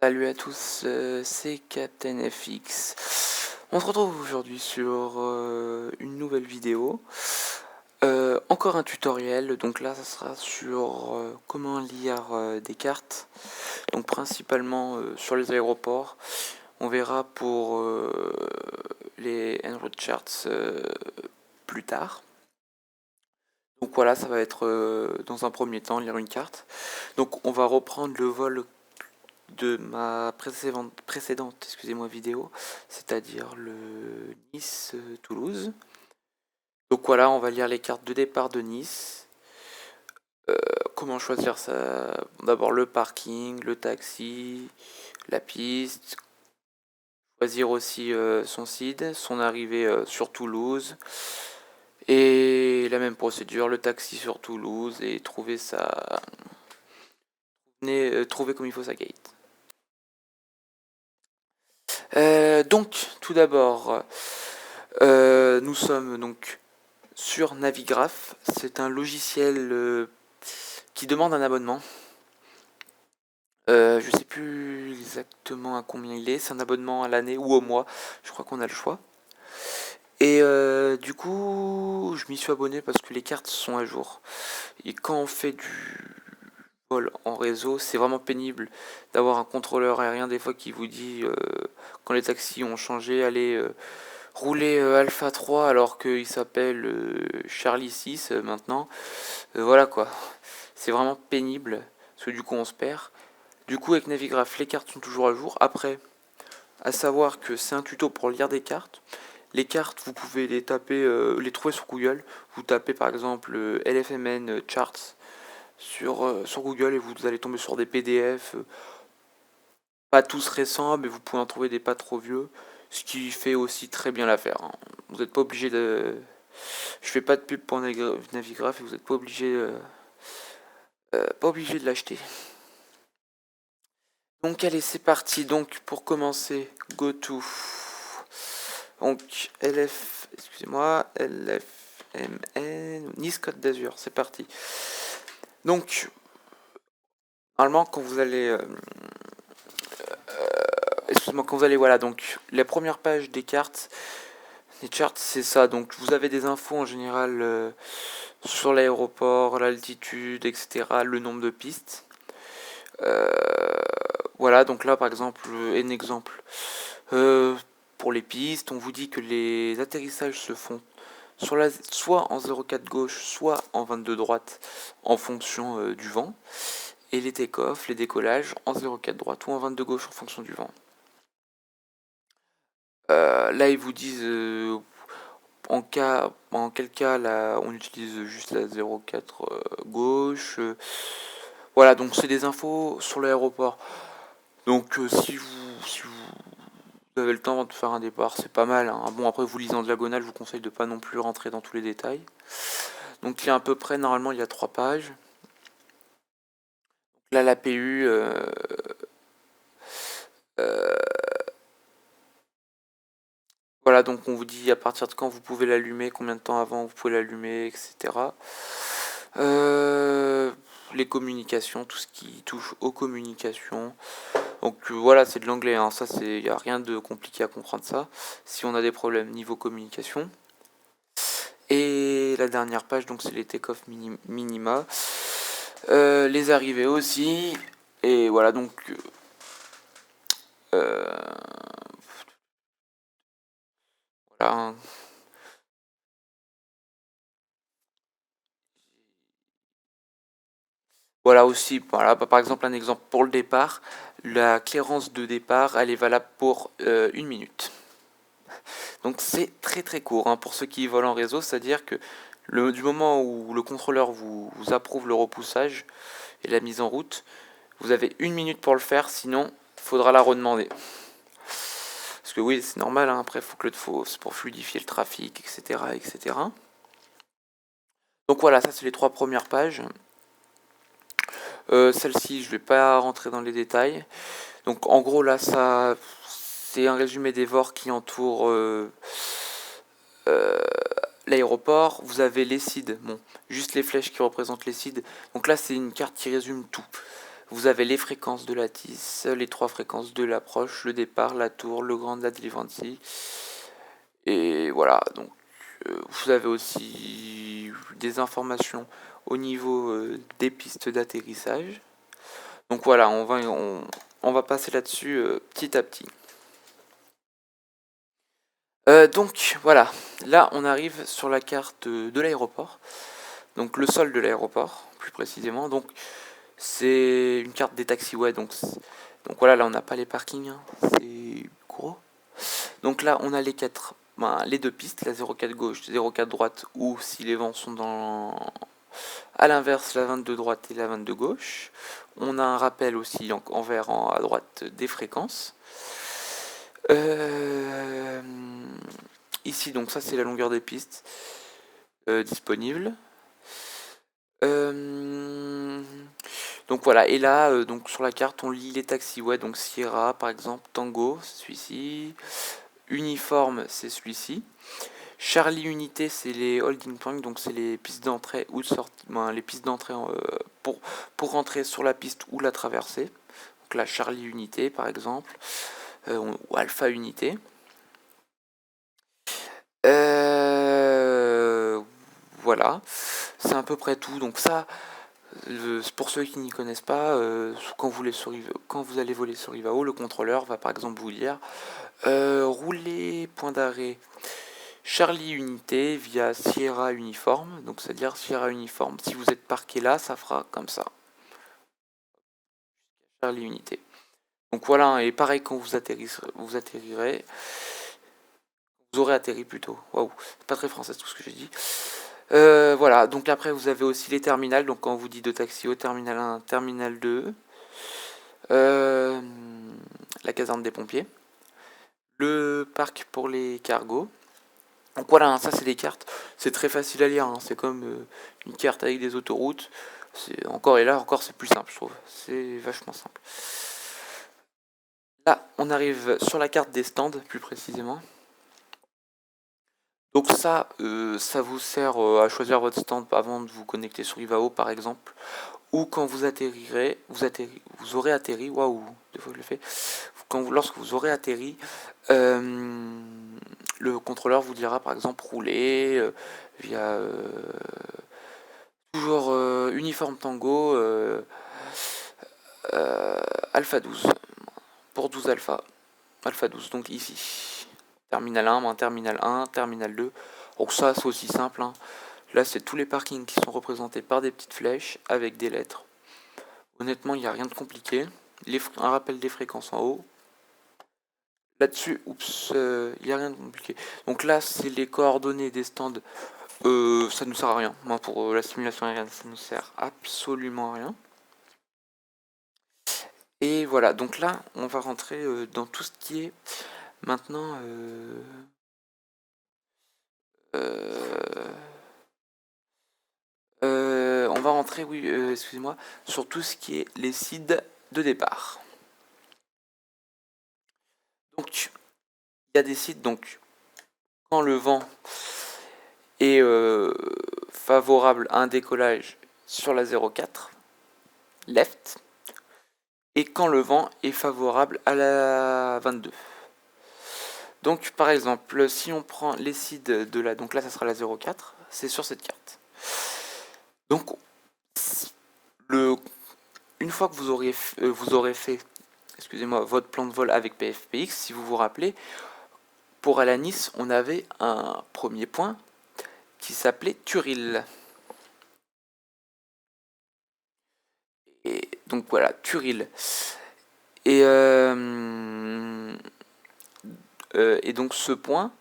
Salut à tous, c'est Captain FX. On se retrouve aujourd'hui sur une nouvelle vidéo. Encore un tutoriel, donc là ça sera sur comment lire des cartes. Donc principalement sur les aéroports. On verra pour les en route charts plus tard. Donc voilà, ça va être dans un premier temps lire une carte. Donc on va reprendre le vol de ma précédente excusez-moi, vidéo, c'est-à-dire le Nice-Toulouse. Donc voilà, on va lire les cartes de départ de Nice. Comment choisir ça? D'abord le parking, le taxi, la piste, choisir aussi son seed, son arrivée sur Toulouse, et la même procédure, le taxi sur Toulouse, et trouver trouver comme il faut sa gate. Donc, tout d'abord, nous sommes donc sur Navigraph. C'est un logiciel qui demande un abonnement. Je sais plus exactement à combien il est. C'est un abonnement à l'année ou au mois. Je crois qu'on a le choix. Et du coup, je m'y suis abonné parce que les cartes sont à jour. Et quand on fait du vol en réseau, c'est vraiment pénible d'avoir un contrôleur aérien des fois qui vous dit quand les taxis ont changé, allez rouler Alpha 3 alors qu'il s'appelle Charlie 6 maintenant. Voilà quoi. C'est vraiment pénible parce que du coup on se perd. Du coup avec Navigraph les cartes sont toujours à jour. Après, à savoir que c'est un tuto pour lire des cartes. Les cartes, vous pouvez les taper, les trouver sur Google. Vous tapez par exemple LFMN Charts sur Google et vous allez tomber sur des PDF, pas tous récents, mais vous pouvez en trouver des pas trop vieux, ce qui fait aussi très bien l'affaire, hein. Vous n'êtes pas obligé de... Je fais pas de pub pour Navigraph et vous n'êtes pas obligé de l'acheter. Donc allez, c'est parti. Donc pour commencer, go to. Donc LFMN, Nice Côte d'Azur, c'est parti. Donc, normalement, quand vous allez excusez-moi, quand vous allez, voilà, donc la première page des cartes, les charts, c'est ça. Donc vous avez des infos en général sur l'aéroport, l'altitude, etc., le nombre de pistes. Euh, voilà, donc là, par exemple, un exemple. Euh, pour les pistes, on vous dit que les atterrissages se font soit en 0,4 gauche, soit en 22 droite, en fonction du vent. Et les take-off, les décollages, en 0,4 droite ou en 22 gauche, en fonction du vent. Là, ils vous disent en quel cas là, on utilise juste la 04 gauche. Voilà, donc c'est des infos sur l'aéroport. Donc si vous avez le temps de faire un départ, c'est pas mal, hein. Bon, après, vous lisez en diagonale, je vous conseille de pas non plus rentrer dans tous les détails. Donc il y a à peu près, normalement, il y a 3 pages. Là, l'APU, voilà, donc on vous dit à partir de quand vous pouvez l'allumer, combien de temps avant vous pouvez l'allumer, etc. Euh, les communications, tout ce qui touche aux communications. Donc voilà, c'est de l'anglais, hein. Ça, il n'y a rien de compliqué à comprendre ça. Si on a des problèmes niveau communication. Et la dernière page, donc c'est les take-off minima. Les arrivées aussi. Et voilà, donc euh, voilà, hein. Voilà aussi, voilà, par exemple un exemple pour le départ, la clairance de départ, elle est valable pour 1 minute. Donc c'est très très court, hein, pour ceux qui volent en réseau, c'est-à-dire que du moment où le contrôleur vous approuve le repoussage et la mise en route, vous avez 1 minute pour le faire, sinon il faudra la redemander. Parce que oui, c'est normal, hein, après c'est pour fluidifier le trafic, etc., etc. Donc voilà, ça c'est les 3 premières pages. Celle-ci, je vais pas rentrer dans les détails. Donc en gros là, ça, c'est un résumé des VOR qui entourent euh, l'aéroport. Vous avez les SID, bon, juste les flèches qui représentent les SID. Donc là, c'est une carte qui résume tout. Vous avez les fréquences de la tisse, les 3 fréquences de l'approche, le départ, la tour, le grand, la delivery. Et voilà, donc vous avez aussi des informations au niveau des pistes d'atterrissage. Donc voilà, on va passer là-dessus petit à petit. Donc voilà, là on arrive sur la carte de l'aéroport, donc le sol de l'aéroport plus précisément. Donc c'est une carte des taxiways, donc voilà, là on n'a pas les parkings, hein, c'est gros. Donc là on a les deux pistes, la 04 gauche, 04 droite, ou si les vents sont à l'inverse, la 22 droite et la 22 gauche. On a un rappel aussi en vert à droite des fréquences. Ici, donc ça c'est la longueur des pistes disponibles. Donc voilà, et là, donc sur la carte, on lit les taxiways, donc Sierra par exemple, Tango, c'est celui-ci, Uniforme, c'est celui-ci, Charlie Unité, c'est les holding points, donc c'est les pistes d'entrée ou de sortie, les pistes d'entrée pour rentrer sur la piste ou la traverser. Donc là, Charlie Unité par exemple, ou Alpha Unité. Voilà, c'est à peu près tout. Donc ça, pour ceux qui n'y connaissent pas, quand vous allez voler sur Rivao, le contrôleur va par exemple vous dire rouler point d'arrêt Charlie Unité via Sierra Uniforme, donc c'est-à-dire Sierra Uniforme. Si vous êtes parqué là, ça fera comme ça. Charlie Unité. Donc voilà, et pareil quand vous atterrirez, vous aurez atterri plutôt. Waouh, c'est pas très français tout ce que j'ai dit. Voilà, donc après vous avez aussi les terminales, donc quand on vous dit de taxi au terminal 1, terminal 2, la caserne des pompiers, le parc pour les cargos. Donc voilà, hein, ça c'est des cartes, c'est très facile à lire, hein, c'est comme une carte avec des autoroutes, encore c'est plus simple je trouve, c'est vachement simple. Là on arrive sur la carte des stands plus précisément. Donc ça vous sert à choisir votre stand avant de vous connecter sur Ivao par exemple, ou quand vous vous aurez atterri, waouh, deux fois je le fais, lorsque vous aurez atterri, le contrôleur vous dira par exemple rouler via toujours uniforme tango alpha 12 pour 12 alpha 12, donc ici terminal 1, terminal 1, terminal 2. Donc ça c'est aussi simple, hein. Là c'est tous les parkings qui sont représentés par des petites flèches avec des lettres. Honnêtement il n'y a rien de compliqué. Un rappel des fréquences en haut. Là-dessus, oups, il n'y a rien de compliqué. Donc là c'est les coordonnées des stands. Ça ne nous sert à rien. Moi pour la simulation aérienne ça ne nous sert absolument à rien. Et voilà, donc là on va rentrer dans tout ce qui est maintenant on va rentrer, oui, excusez-moi, sur tout ce qui est les SID de départ. Donc, il y a des sites, donc, quand le vent est favorable à un décollage sur la 04, left, et quand le vent est favorable à la 22. Donc, par exemple, si on prend les sites de la... Donc là, ça sera la 04, c'est sur cette carte. Donc, une fois que vous aurez fait excusez-moi, votre plan de vol avec PFPX, si vous vous rappelez, pour aller à Nice, on avait un premier point qui s'appelait Turil. Et donc voilà, Turil. Et donc ce point,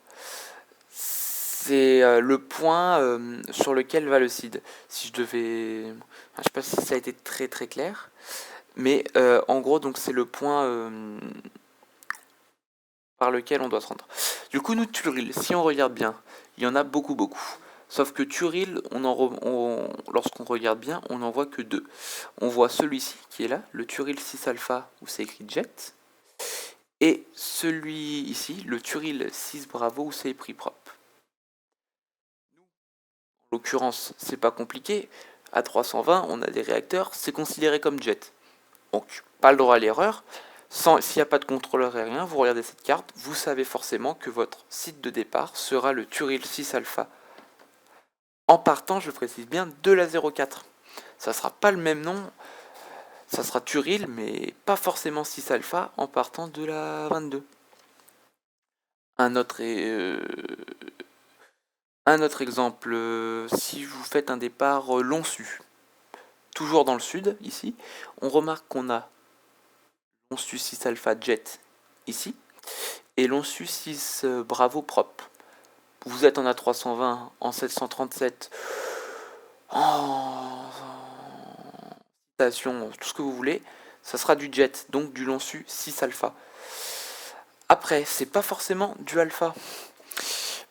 c'est le point sur lequel va le CID. Si je devais... je sais pas si ça a été très très clair, mais en gros, donc c'est le point par lequel on doit se rendre. Du coup, nous, Turil, si on regarde bien, il y en a beaucoup, beaucoup. Sauf que Turil, lorsqu'on regarde bien, on n'en voit que deux. On voit celui-ci qui est là, le Turil 6 Alpha, où c'est écrit Jet, et celui ici, le Turil 6 Bravo, où c'est écrit Prop. En l'occurrence, c'est pas compliqué. À 320, on a des réacteurs, c'est considéré comme Jet. Donc pas le droit à l'erreur. S'il n'y a pas de contrôleur aérien, vous regardez cette carte, vous savez forcément que votre site de départ sera le Turil 6 Alpha. En partant, je précise bien, de la 04. Ça sera pas le même nom, ça sera Turil, mais pas forcément 6 Alpha en partant de la 22. Un autre exemple, si vous faites un départ long su, toujours dans le sud, ici, on remarque qu'on a Lonsu 6 Alpha Jet ici, et Lonsu 6 Bravo Prop. Vous êtes en A320, en 737, en station, tout ce que vous voulez, ça sera du jet, donc du Lonsu 6 Alpha. Après, c'est pas forcément du Alpha.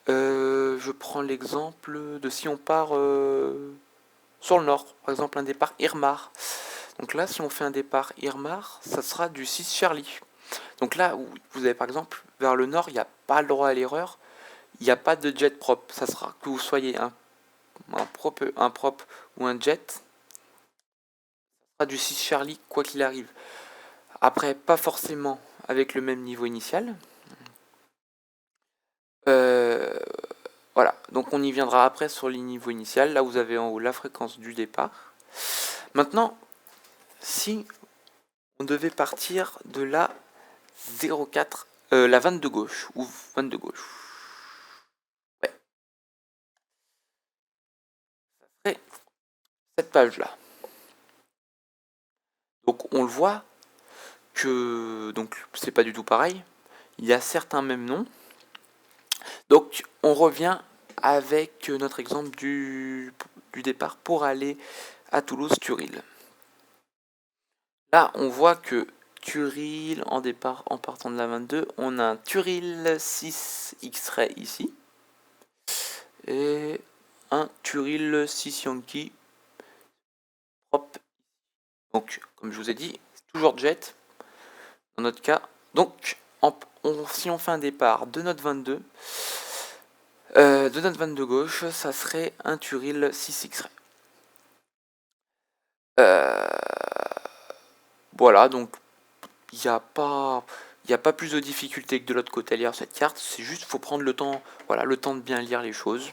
Je prends l'exemple de si on part sur le nord, par exemple un départ Irmar. Donc là, si on fait un départ Irmar, ça sera du 6 Charlie. Donc là, vous avez par exemple, vers le nord, il n'y a pas le droit à l'erreur, il n'y a pas de jet propre. Ça sera que vous soyez un prop ou un jet, ça sera du 6 Charlie quoi qu'il arrive. Après, pas forcément avec le même niveau initial. Voilà, donc on y viendra après sur les niveaux initial. Là, vous avez en haut la fréquence du départ. Maintenant, si on devait partir de la 04, la 22 gauche, ou 22 gauche. Ouais. Ça serait cette page-là. Donc on le voit que donc c'est pas du tout pareil. Il y a certains mêmes noms. Donc on revient avec notre exemple du départ pour aller à Toulouse-Turil. Là, on voit que Turil, en départ, en partant de la 22, on a un Turil 6 X-Ray ici. Et un Turil 6 Yankee propre. Donc, comme je vous ai dit, toujours jet, dans notre cas. Donc, si on fait un départ de notre 22, gauche, ça serait un Turil 6 X-Ray. Voilà, donc il n'y a pas plus de difficultés que de l'autre côté à lire cette carte, c'est juste faut prendre le temps, voilà, le temps de bien lire les choses,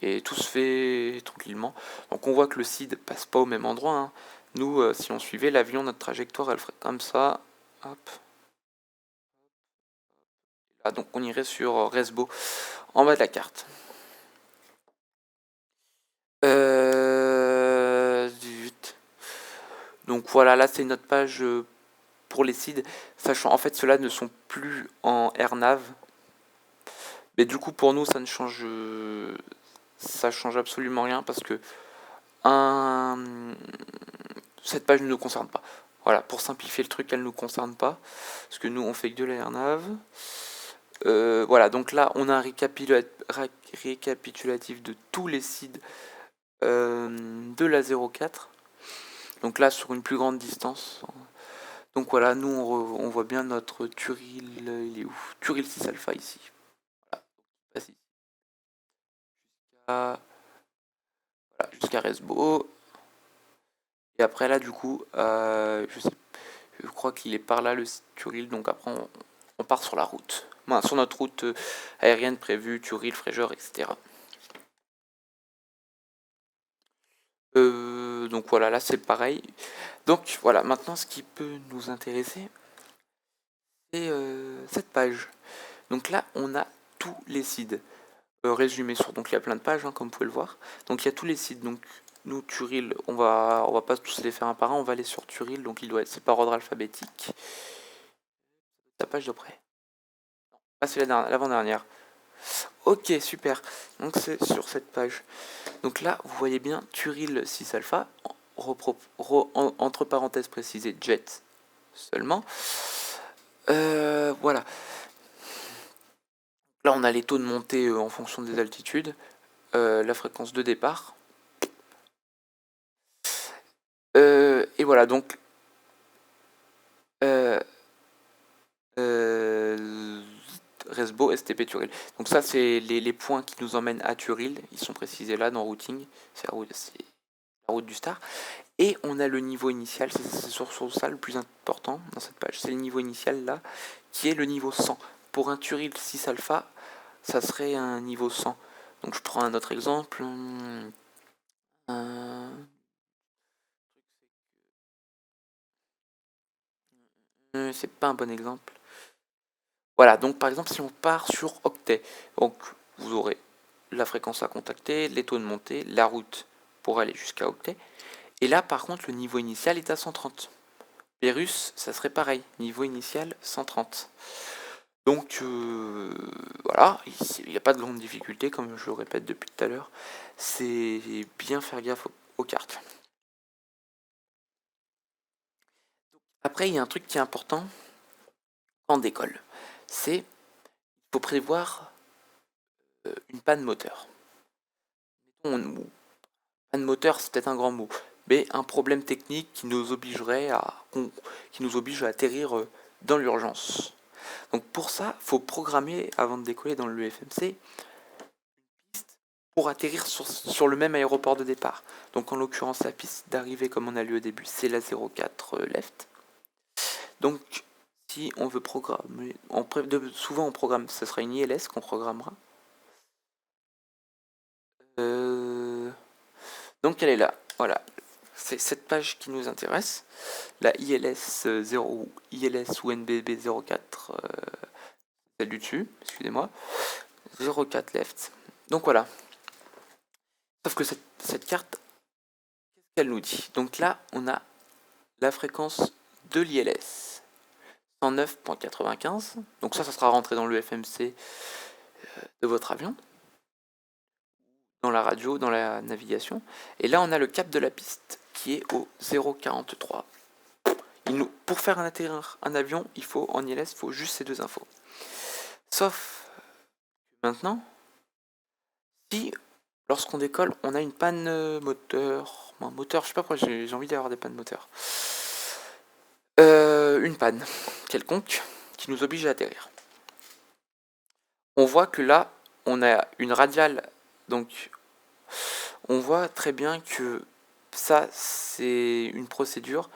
et tout se fait tranquillement. Donc on voit que le CID passe pas au même endroit, hein. Nous, si on suivait l'avion, notre trajectoire elle ferait comme ça, hop. Là, donc on irait sur Resbo, en bas de la carte. Donc voilà, là c'est notre page pour les CID, sachant en fait ceux-là ne sont plus en AirNav. Mais du coup pour nous ça change absolument rien parce que cette page ne nous concerne pas. Voilà, pour simplifier le truc, elle ne nous concerne pas. Parce que nous on fait que de la AirNav. Voilà, donc là on a un récapitulatif de tous les CID de la 04. Donc là sur une plus grande distance. Donc voilà, nous on voit bien notre Turil, il est où? Turil 6 Alpha ici. Voilà, jusqu'à Resbo. Et après là du coup, je crois qu'il est par là le Turil, donc après on part sur la route. Enfin, sur notre route aérienne prévue, Turil, Fréjeur, etc. Donc voilà, là c'est pareil. Donc voilà, maintenant ce qui peut nous intéresser, c'est cette page. Donc là, on a tous les CID résumés sur. Donc il y a plein de pages, hein, comme vous pouvez le voir. Donc il y a tous les CID. Donc nous, Turil, on va pas tous les faire un par un. On va aller sur Turil. Donc il doit être, c'est par ordre alphabétique. La page d'après. Ah, c'est l'avant-dernière. Ok, super. Donc c'est sur cette page. Donc là, vous voyez bien Turil 6 alpha, entre parenthèses précisées jet seulement. Voilà. Là, on a les taux de montée en fonction des altitudes, la fréquence de départ. Et voilà, donc Resbo, STP Turil. Donc ça, c'est les points qui nous emmènent à Turil. Ils sont précisés là dans routing. C'est la route du Star. Et on a le niveau initial, c'est sur ça le plus important dans cette page, c'est le niveau initial là, qui est le niveau 100. Pour un Turil 6 alpha, ça serait un niveau 100. Donc je prends un autre exemple. C'est pas un bon exemple. Voilà, donc par exemple si on part sur octet, donc vous aurez la fréquence à contacter, les taux de montée, la route pour aller jusqu'à octet. Et là par contre le niveau initial est à 130. Pérus, ça serait pareil, niveau initial 130. Donc voilà, il n'y a pas de grande difficulté, comme je le répète depuis tout à l'heure. C'est bien faire gaffe aux cartes. Après, il y a un truc qui est important en décolle. C'est qu'il faut prévoir une panne moteur. Panne moteur, c'est peut-être un grand mot, mais un problème technique qui nous obligerait qui nous oblige à atterrir dans l'urgence. Donc pour ça, il faut programmer, avant de décoller dans le FMC, pour atterrir sur le même aéroport de départ. Donc en l'occurrence, la piste d'arrivée, comme on a lu au début, c'est la 04 left. Donc si on veut programmer, souvent on programme, ce sera une ILS qu'on programmera. Donc elle est là, voilà. C'est cette page qui nous intéresse. La ILS 0 ou ILS ou NBB 04, celle du dessus, excusez-moi. 04 left. Donc voilà. Sauf que cette carte, qu'est-ce qu'elle nous dit? Donc là, on a la fréquence de l'ILS. 109.95. Donc ça sera rentré dans le FMC de votre avion. Dans la radio, dans la navigation. Et là, on a le cap de la piste qui est au 0,43. Pour faire atterrir un avion, en ILS, il faut juste ces deux infos. Sauf maintenant, si lorsqu'on décolle, on a une panne moteur, je sais pas pourquoi j'ai envie d'avoir des pannes moteurs. Une panne quelconque qui nous oblige à atterrir. On voit que là, on a une radiale, donc on voit très bien que ça, c'est une procédure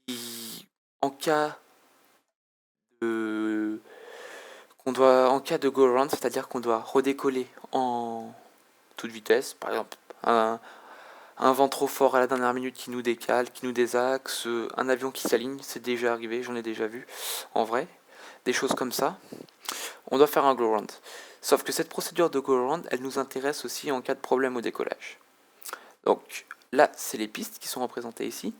qui, en cas de go-around, c'est-à-dire qu'on doit redécoller en toute vitesse, par exemple un vent trop fort à la dernière minute qui nous décale, qui nous désaxe, un avion qui s'aligne, c'est déjà arrivé, j'en ai déjà vu en vrai, des choses comme ça, on doit faire un go-around. Sauf que cette procédure de go-around, elle nous intéresse aussi en cas de problème au décollage. Donc là, c'est les pistes qui sont représentées ici.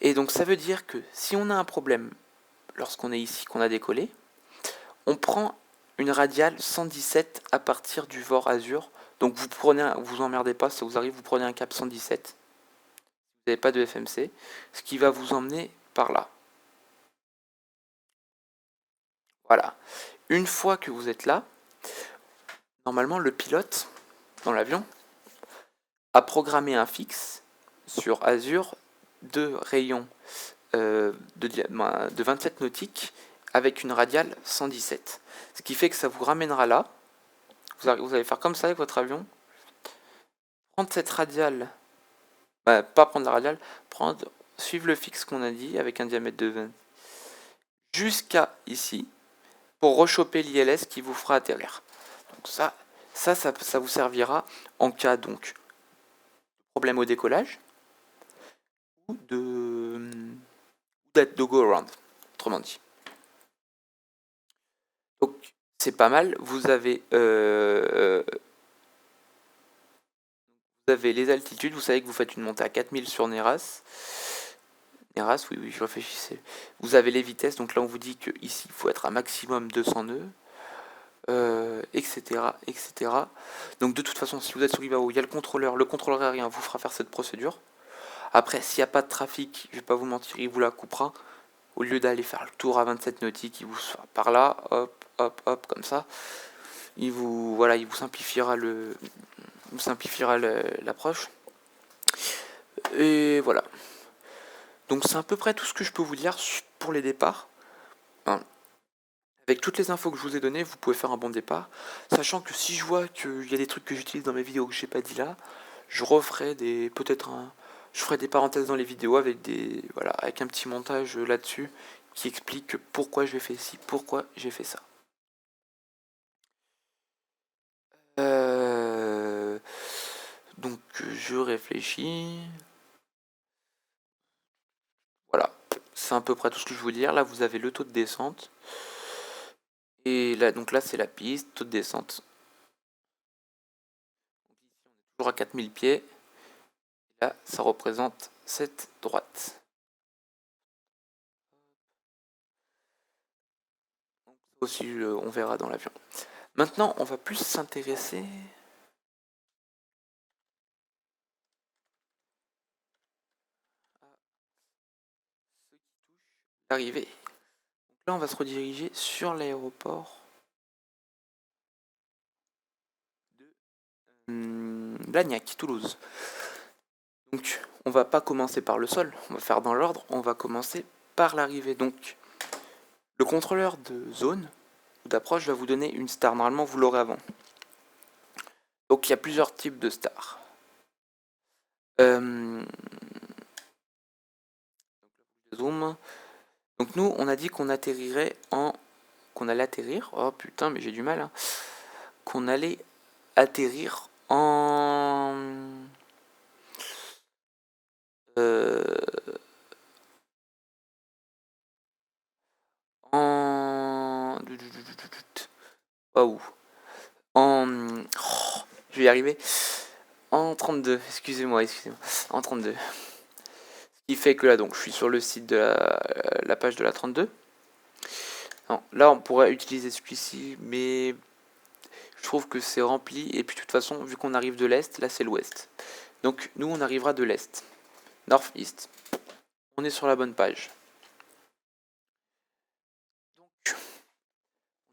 Et donc ça veut dire que si on a un problème lorsqu'on est ici, qu'on a décollé, on prend une radiale 117 à partir du VOR Azur. Donc vous emmerdez pas, ça vous arrive, vous prenez un cap 117. Vous n'avez pas de FMC, ce qui va vous emmener par là. Voilà. Une fois que vous êtes là, normalement le pilote dans l'avion a programmé un fixe sur Azur de rayons de 27 nautiques avec une radiale 117. Ce qui fait que ça vous ramènera là. Vous allez faire comme ça avec votre avion. Prendre cette radiale, pas prendre la radiale, suivre le fixe qu'on a dit avec un diamètre de 20 jusqu'à ici pour rechoper l'ILS qui vous fera atterrir. Donc ça vous servira en cas donc de problème au décollage ou de go-around, autrement dit. Donc c'est pas mal, vous avez les altitudes, vous savez que vous faites une montée à 4000 sur Neras. Neras, oui, je réfléchissais. Vous avez les vitesses, donc là on vous dit que ici il faut être à maximum 200 nœuds, etc., etc. Donc de toute façon, si vous êtes sur Ibao, il y a le contrôleur aérien vous fera faire cette procédure. Après, s'il n'y a pas de trafic, je vais pas vous mentir, il vous la coupera. Au lieu d'aller faire le tour à 27 nautiques, il vous fera par là, hop, hop, hop, comme ça. Il vous simplifiera l'approche. Et voilà. Donc c'est à peu près tout ce que je peux vous dire pour les départs. Avec toutes les infos que je vous ai données, vous pouvez faire un bon départ. Sachant que si je vois qu'il y a des trucs que j'utilise dans mes vidéos que j'ai pas dit là, je referai je ferai des parenthèses dans les vidéos avec avec un petit montage là-dessus qui explique pourquoi j'ai fait ci, pourquoi j'ai fait ça. Donc je réfléchis. Voilà, c'est à peu près tout ce que je veux dire. Là, vous avez le taux de descente. Et là, donc là, c'est la piste, taux de descente. Toujours à 4000 pieds. Là, ça représente cette droite. Donc, ça aussi, on verra dans l'avion. Maintenant, on va plus s'intéresser à l'arrivée. Donc là, on va se rediriger sur l'aéroport de Blagnac, Toulouse. Donc, on va pas commencer par le sol, on va faire dans l'ordre, on va commencer par l'arrivée. Donc, le contrôleur de zone ou d'approche va vous donner une star. Normalement, vous l'aurez avant. Donc, il y a plusieurs types de stars. Zoom. Donc, nous, on a dit qu'on atterrirait qu'on allait atterrir. Oh putain, mais j'ai du mal. Hein. Qu'on allait atterrir en. Waouh. Je vais y arriver. En 32, excusez-moi. En 32. Ce qui fait que là, donc, je suis sur le site de la page de la 32. Non, là, on pourrait utiliser celui-ci, mais je trouve que c'est rempli. Et puis, de toute façon, vu qu'on arrive de l'Est, là, c'est l'Ouest. Donc, nous, on arrivera de l'Est. North-East. On est sur la bonne page. Donc,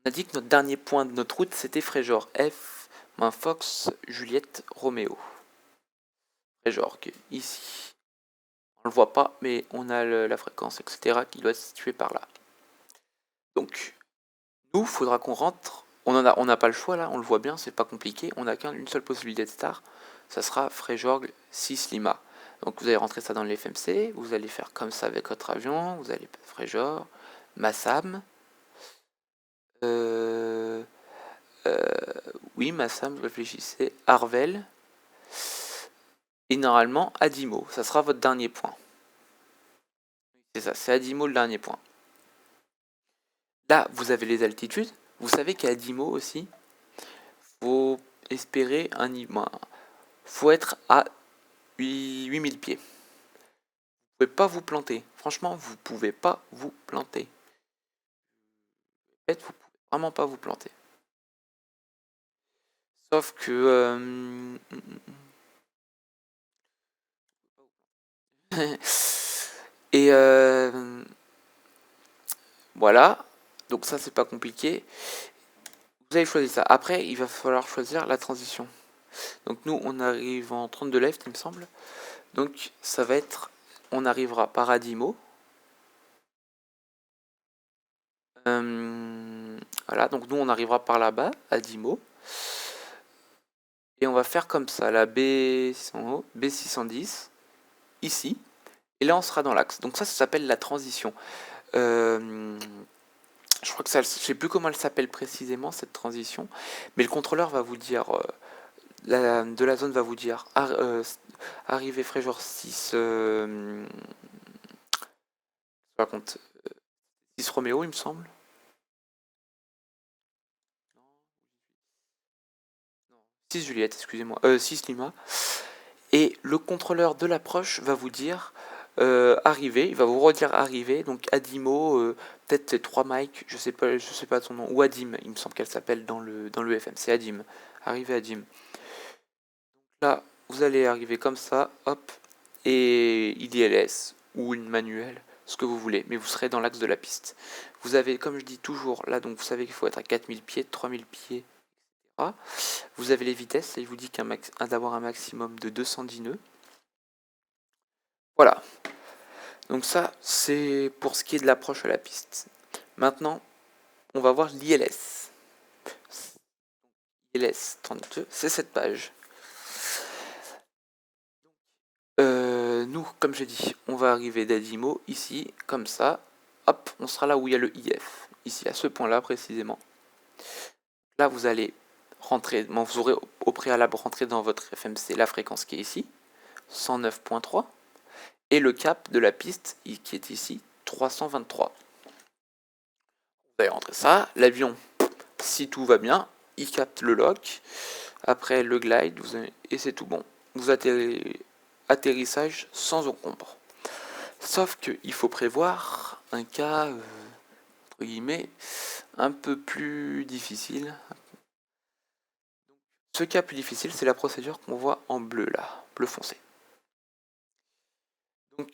on a dit que notre dernier point de notre route, c'était Fréjord. F, Fox, Juliette, Roméo. Fréjord, ici. On le voit pas, mais on a la fréquence, etc. qui doit se situer par là. Donc, nous, il faudra qu'on rentre. On n'a pas le choix là, on le voit bien, c'est pas compliqué. On n'a qu'une seule possibilité de star. Ça sera Fréjorg 6 Lima. Donc vous allez rentrer ça dans l'FMC, vous allez faire comme ça avec votre avion, vous allez Fréjord, Massam. Oui, Massam, réfléchissez. Arvel. Et normalement, Adimo. Ça sera votre dernier point. C'est ça, c'est Adimo le dernier point. Là, vous avez les altitudes. Vous savez qu'à Adimo aussi, faut espérer un niveau. Faut être à 8000 pieds. Vous pouvez pas vous planter. Franchement, vous pouvez pas vous planter. En fait, vous pouvez vraiment pas vous planter. Sauf que... Et voilà. Donc ça, c'est pas compliqué. Vous avez choisi ça. Après, il va falloir choisir la transition. Donc nous, on arrive en 32 left, il me semble. Donc ça va être... On arrivera par Adimo. Voilà, donc nous, on arrivera par là-bas, Adimo. Et on va faire comme ça, la B610, ici. Et là, on sera dans l'axe. Donc ça s'appelle la transition. Je crois que ça, je sais plus comment elle s'appelle précisément, cette transition. Mais le contrôleur va vous dire... de la zone va vous dire arrivée Fréjord 6... par contre, 6 Roméo, il me semble. 6 Juliette, excusez-moi. 6 Lima. Et le contrôleur de l'approche va vous dire arriver, il va vous redire arriver. Donc Adimo, peut-être c'est 3 Mike, je sais pas son nom, ou Adim, il me semble qu'elle s'appelle dans le FM, c'est Adim. Arriver Adim. Donc là, vous allez arriver comme ça, hop, et IDLS ou une manuelle, ce que vous voulez, mais vous serez dans l'axe de la piste. Vous avez, comme je dis toujours, là, donc vous savez qu'il faut être à 4000 pieds, 3000 pieds. Vous avez les vitesses, et il vous dit d'avoir un maximum de 210 nœuds. Voilà. Donc ça, c'est pour ce qui est de l'approche à la piste. Maintenant, on va voir l'ILS. ILS 32, c'est cette page. Nous, comme j'ai dit, on va arriver d'Adimo ici, comme ça. Hop, on sera là où il y a le IF, ici, à ce point-là précisément. Là, vous allez rentrer, vous aurez au préalable rentré dans votre FMC la fréquence qui est ici, 109.3, et le cap de la piste qui est ici, 323. Vous allez rentrer ça, l'avion, si tout va bien, il capte le lock, après le glide, et c'est tout bon. Vous atterrissage sans encombre. Sauf qu'il faut prévoir un cas, entre guillemets, un peu plus difficile. Ce cas plus difficile, c'est la procédure qu'on voit en bleu là, bleu foncé. Donc,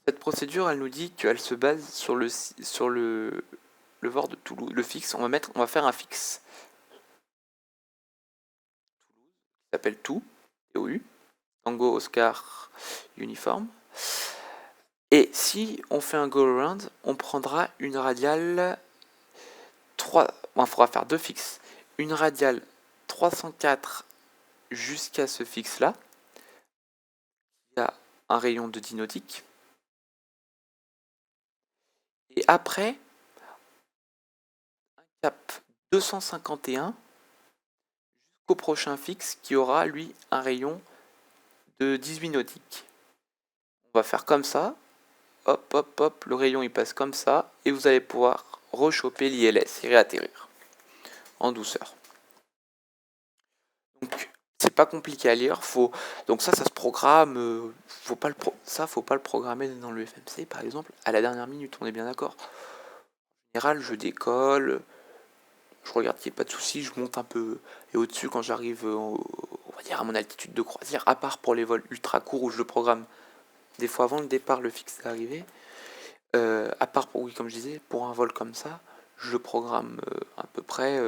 cette procédure, elle nous dit qu'elle se base sur le VOR de Toulouse, le fixe. On va faire un fixe. Toulouse, qui s'appelle TOU, Tango Oscar Uniforme. Et si on fait un go-around, on prendra une radiale 3. Bon, il faudra faire deux fixes. Une radiale 304 jusqu'à ce fixe-là. Il y a un rayon de 10 nautiques. Et après, un cap 251 jusqu'au prochain fixe qui aura, lui, un rayon de 18 nautiques. On va faire comme ça. Hop, hop, hop, le rayon il passe comme ça. Et vous allez pouvoir rechoper l'ILS et réatterrir en douceur. Donc, c'est pas compliqué à lire. Donc ça se programme. Faut pas le programmer dans le FMC, par exemple, à la dernière minute. On est bien d'accord. En général, je décolle. Je regarde qu'il n'y ait pas de soucis, je monte un peu et au-dessus quand j'arrive, on va dire à mon altitude de croisière, à part pour les vols ultra courts où je le programme des fois avant le départ, le fixe d'arrivée. À part pour, oui, comme je disais, pour un vol comme ça, je programme à peu près.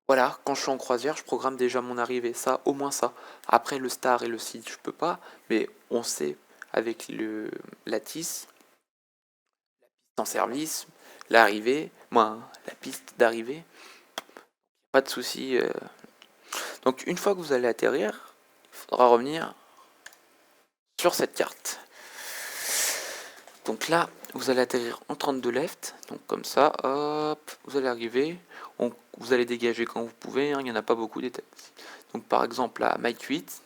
Voilà, quand je suis en croisière, je programme déjà mon arrivée, ça, au moins ça. Après le star et le seed, je peux pas, mais on sait avec la TIS, en service, l'arrivée, la piste d'arrivée, pas de souci. Donc une fois que vous allez atterrir, il faudra revenir sur cette carte. Donc là, vous allez atterrir en 32 left, donc comme ça, hop, vous allez arriver, vous allez dégager quand vous pouvez, il n'y en a pas beaucoup des têtes. Donc par exemple à Mike 8,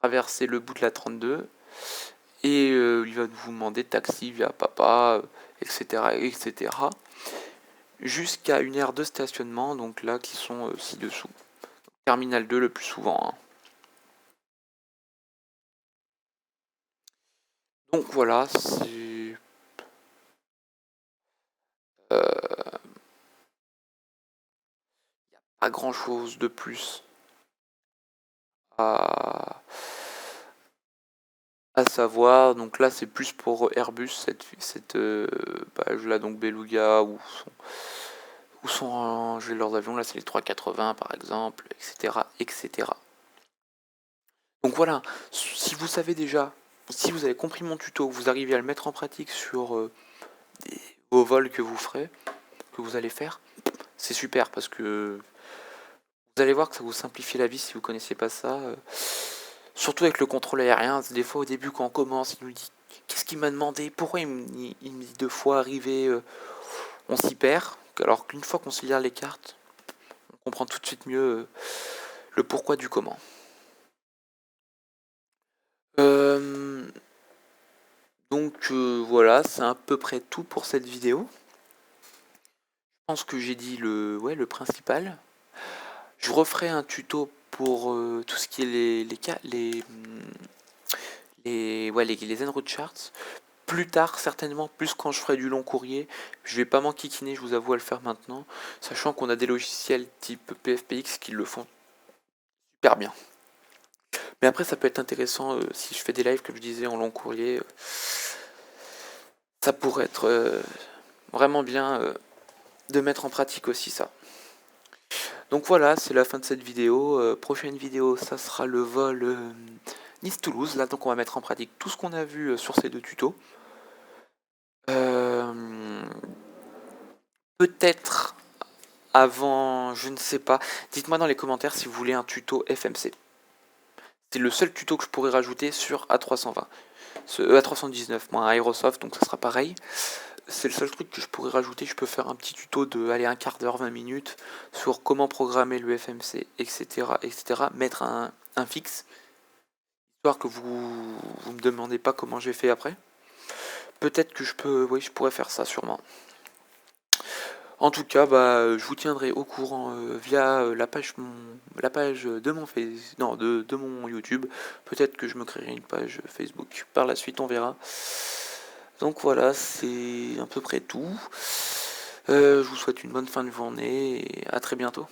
traversez le bout de la 32, et il va vous demander taxi via papa, etc., etc., jusqu'à une aire de stationnement, donc là qui sont ci-dessous. Terminal 2 le plus souvent. Hein. Donc voilà, c'est... pas grand chose de plus à, à savoir. Donc là, c'est plus pour Airbus, cette page là, donc Beluga, où sont leurs avions. Là, c'est les 380 par exemple, etc., etc. Donc voilà, si vous savez déjà, si vous avez compris mon tuto, vous arrivez à le mettre en pratique sur vos vols que vous ferez, que vous allez faire, c'est super parce que vous allez voir que ça vous simplifie la vie si vous connaissiez pas ça. Surtout avec le contrôle aérien, des fois au début quand on commence, il nous dit qu'est-ce qu'il m'a demandé, pourquoi il me dit deux fois arrivé, on s'y perd. Alors qu'une fois qu'on sait lire les cartes, on comprend tout de suite mieux le pourquoi du comment. Donc voilà, c'est à peu près tout pour cette vidéo. Je pense que j'ai dit le principal. Je referai un tuto pour tout ce qui est les en-route charts. Plus tard, certainement, plus quand je ferai du long courrier. Je vais pas m'enquiquiner, je vous avoue, à le faire maintenant. Sachant qu'on a des logiciels type PFPX qui le font super bien. Mais après, ça peut être intéressant si je fais des lives, comme je disais, en long courrier. Ça pourrait être vraiment bien de mettre en pratique aussi ça. Donc voilà, c'est la fin de cette vidéo. Prochaine vidéo, ça sera le vol Nice-Toulouse. Là, donc on va mettre en pratique tout ce qu'on a vu sur ces deux tutos. Peut-être avant, je ne sais pas. Dites-moi dans les commentaires si vous voulez un tuto FMC. C'est le seul tuto que je pourrais rajouter sur A320. A319, moi, Aerosoft, donc ça sera pareil. C'est le seul truc que je pourrais rajouter. Je peux faire un petit tuto de aller un quart d'heure, 20 minutes sur comment programmer le FMC, etc. etc. Mettre un fixe, histoire que vous me demandez pas comment j'ai fait après. Peut-être que je pourrais faire ça sûrement. En tout cas, je vous tiendrai au courant via la page de mon de mon YouTube. Peut-être que je me créerai une page Facebook. Par la suite, on verra. Donc voilà, c'est à peu près tout. Je vous souhaite une bonne fin de journée et à très bientôt.